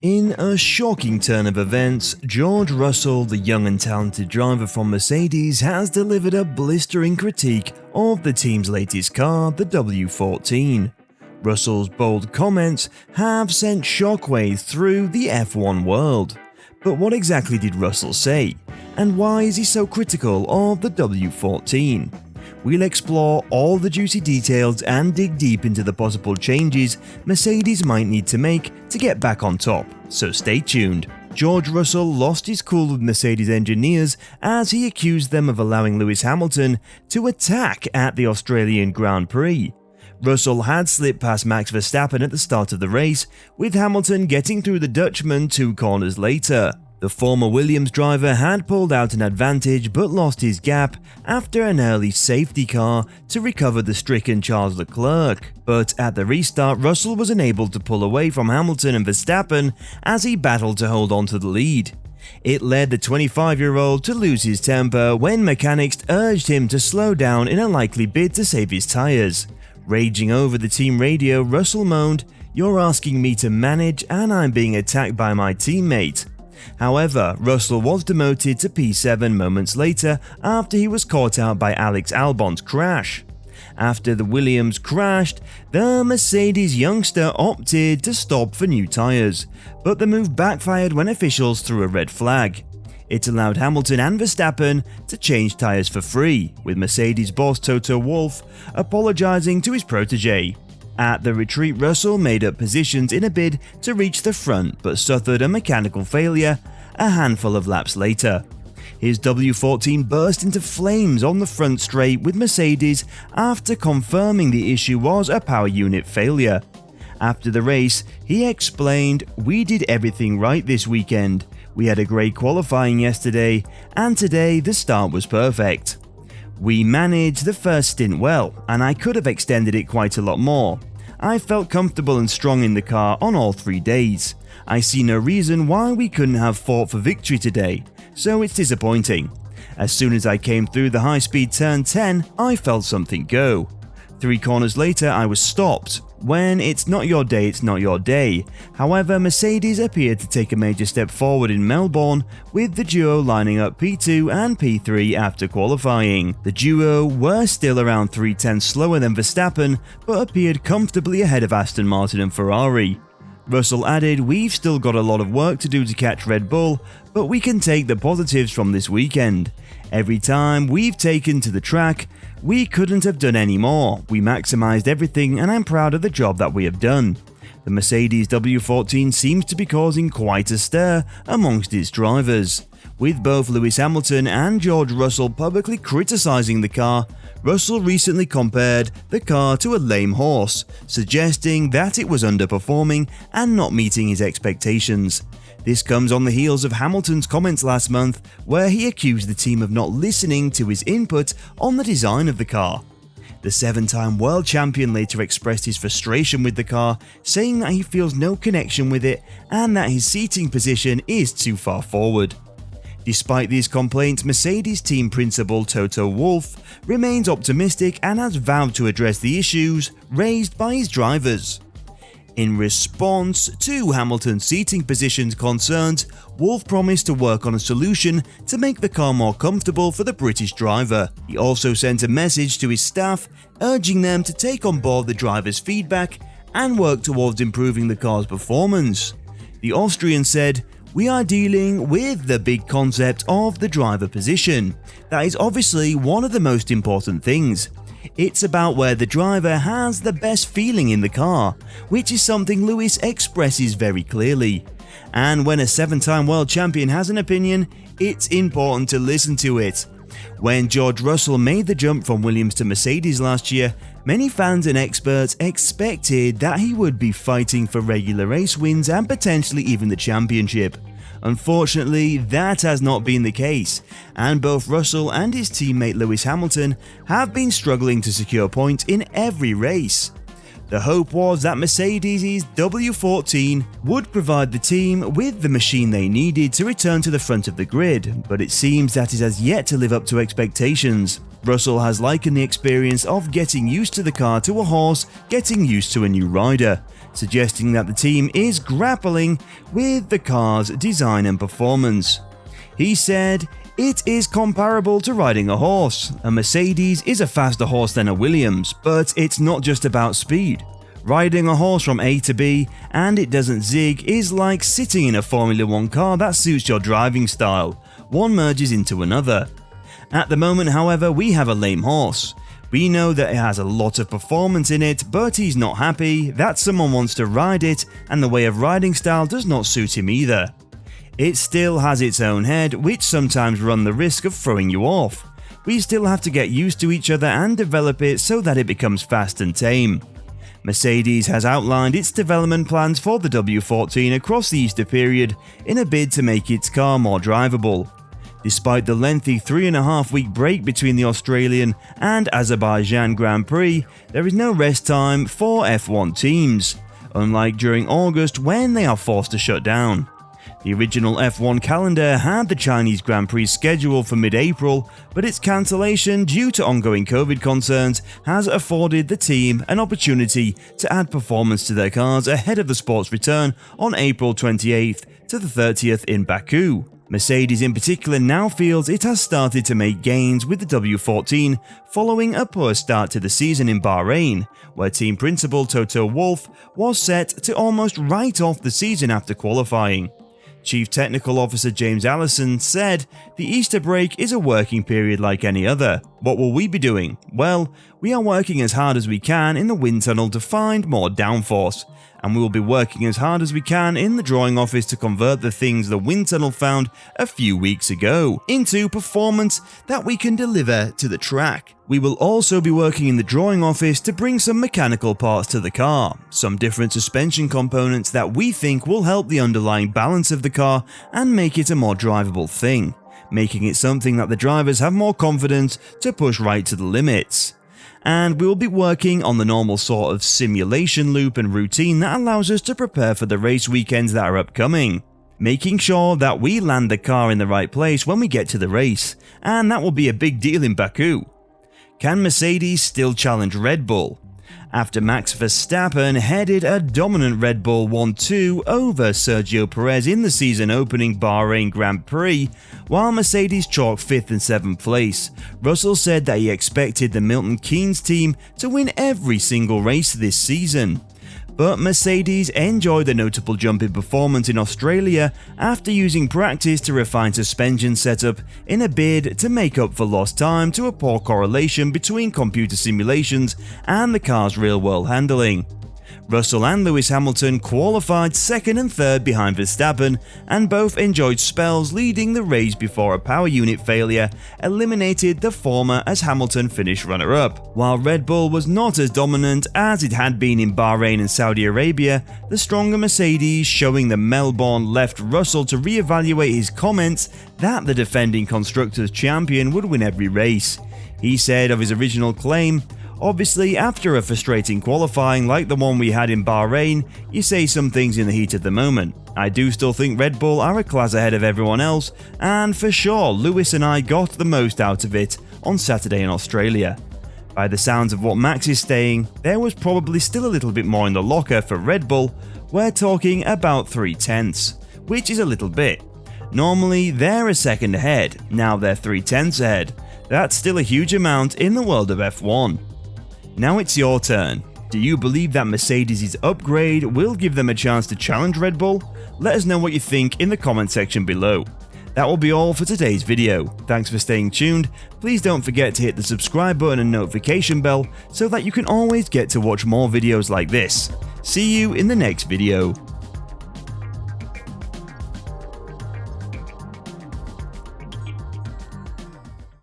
In a shocking turn of events, George Russell, the young and talented driver from Mercedes, has delivered a blistering critique of the team's latest car, the W14. Russell's bold comments have sent shockwaves through the F1 world. But what exactly did Russell say? And why is he so critical of the W14? We'll explore all the juicy details and dig deep into the possible changes Mercedes might need to make to get back on top, so stay tuned. George Russell lost his cool with Mercedes engineers as he accused them of allowing Lewis Hamilton to attack at the Australian Grand Prix. Russell had slipped past Max Verstappen at the start of the race, with Hamilton getting through the Dutchman 2 corners later. The former Williams driver had pulled out an advantage but lost his gap after an early safety car to recover the stricken Charles Leclerc. But at the restart, Russell was unable to pull away from Hamilton and Verstappen as he battled to hold on to the lead. It led the 25-year-old to lose his temper when mechanics urged him to slow down in a likely bid to save his tyres. Raging over the team radio, Russell moaned, "You're asking me to manage and I'm being attacked by my teammate." However, Russell was demoted to P7 moments later after he was caught out by Alex Albon's crash. After the Williams crashed, the Mercedes youngster opted to stop for new tyres, but the move backfired when officials threw a red flag. It allowed Hamilton and Verstappen to change tyres for free, with Mercedes boss Toto Wolff apologising to his protege. At the retreat, Russell made up positions in a bid to reach the front but suffered a mechanical failure a handful of laps later. His W14 burst into flames on the front straight with Mercedes after confirming the issue was a power unit failure. After the race, he explained, "We did everything right this weekend. We had a great qualifying yesterday, and today the start was perfect. We managed the first stint well, and I could have extended it quite a lot more. I felt comfortable and strong in the car on all 3 days. I see no reason why we couldn't have fought for victory today, so it's disappointing. As soon as I came through the high-speed turn 10, I felt something go. 3 corners later, I was stopped. When it's not your day, it's not your day." However, Mercedes appeared to take a major step forward in Melbourne, with the duo lining up P2 and P3 after qualifying. The duo were still around 3/10 slower than Verstappen, but appeared comfortably ahead of Aston Martin and Ferrari. Russell added, "We've still got a lot of work to do to catch Red Bull, but we can take the positives from this weekend. Every time we've taken to the track, we couldn't have done any more. We maximised everything and I'm proud of the job that we have done." The Mercedes W14 seems to be causing quite a stir amongst its drivers. With both Lewis Hamilton and George Russell publicly criticising the car, Russell recently compared the car to a lame horse, suggesting that it was underperforming and not meeting his expectations. This comes on the heels of Hamilton's comments last month, where he accused the team of not listening to his input on the design of the car. The 7-time world champion later expressed his frustration with the car, saying that he feels no connection with it and that his seating position is too far forward. Despite these complaints, Mercedes team principal Toto Wolff remains optimistic and has vowed to address the issues raised by his drivers. In response to Hamilton's seating positions concerns, Wolff promised to work on a solution to make the car more comfortable for the British driver. He also sent a message to his staff urging them to take on board the driver's feedback and work towards improving the car's performance. The Austrian said, "We are dealing with the big concept of the driver position. That is obviously one of the most important things. It's about where the driver has the best feeling in the car, which is something Lewis expresses very clearly. And when a 7-time world champion has an opinion, it's important to listen to it." When George Russell made the jump from Williams to Mercedes last year, many fans and experts expected that he would be fighting for regular race wins and potentially even the championship. Unfortunately, that has not been the case, and both Russell and his teammate Lewis Hamilton have been struggling to secure points in every race. The hope was that Mercedes' W14 would provide the team with the machine they needed to return to the front of the grid, but it seems that it has yet to live up to expectations. Russell has likened the experience of getting used to the car to a horse getting used to a new rider, suggesting that the team is grappling with the car's design and performance. He said, "It is comparable to riding a horse. A Mercedes is a faster horse than a Williams, but it's not just about speed. Riding a horse from A to B and it doesn't zig is like sitting in a Formula 1 car that suits your driving style. One merges into another. At the moment, however, we have a lame horse. We know that it has a lot of performance in it, but he's not happy that someone wants to ride it and the way of riding style does not suit him either. It still has its own head, which sometimes run the risk of throwing you off. We still have to get used to each other and develop it so that it becomes fast and tame." Mercedes has outlined its development plans for the W14 across the Easter period in a bid to make its car more drivable. Despite the lengthy 3.5-week break between the Australian and Azerbaijan Grand Prix, there is no rest time for F1 teams, unlike during August when they are forced to shut down. The original F1 calendar had the Chinese Grand Prix scheduled for mid-April, but its cancellation due to ongoing COVID concerns has afforded the team an opportunity to add performance to their cars ahead of the sport's return on April 28th to the 30th in Baku. Mercedes in particular now feels it has started to make gains with the W14 following a poor start to the season in Bahrain, where team principal Toto Wolff was set to almost write off the season after qualifying. Chief Technical Officer James Allison said, "The Easter break is a working period like any other. What will we be doing? Well, we are working as hard as we can in the wind tunnel to find more downforce, and we will be working as hard as we can in the drawing office to convert the things the wind tunnel found a few weeks ago into performance that we can deliver to the track. We will also be working in the drawing office to bring some mechanical parts to the car, some different suspension components that we think will help the underlying balance of the car and make it a more drivable thing, making it something that the drivers have more confidence to push right to the limits. And we will be working on the normal sort of simulation loop and routine that allows us to prepare for the race weekends that are upcoming, making sure that we land the car in the right place when we get to the race, and that will be a big deal in Baku." Can Mercedes still challenge Red Bull? After Max Verstappen headed a dominant Red Bull 1-2 over Sergio Perez in the season-opening Bahrain Grand Prix, while Mercedes chalked 5th and 7th place, Russell said that he expected the Milton Keynes team to win every single race this season. But Mercedes enjoyed a notable jump in performance in Australia after using practice to refine suspension setup in a bid to make up for lost time to a poor correlation between computer simulations and the car's real-world handling. Russell and Lewis Hamilton qualified 2nd and 3rd behind Verstappen, and both enjoyed spells leading the race before a power unit failure eliminated the former as Hamilton finished runner-up. While Red Bull was not as dominant as it had been in Bahrain and Saudi Arabia, the stronger Mercedes showing the Melbourne left Russell to re-evaluate his comments that the defending Constructors' champion would win every race. He said of his original claim, "Obviously, after a frustrating qualifying like the one we had in Bahrain, you say some things in the heat of the moment. I do still think Red Bull are a class ahead of everyone else, and for sure Lewis and I got the most out of it on Saturday in Australia." By the sounds of what Max is saying, there was probably still a little bit more in the locker for Red Bull. We're talking about 3/10, which is a little bit. Normally, they're a second ahead, now they're 3/10 ahead. That's still a huge amount in the world of F1. Now it's your turn. Do you believe that Mercedes' upgrade will give them a chance to challenge Red Bull? Let us know what you think in the comment section below. That will be all for today's video. Thanks for staying tuned. Please don't forget to hit the subscribe button and notification bell so that you can always get to watch more videos like this. See you in the next video.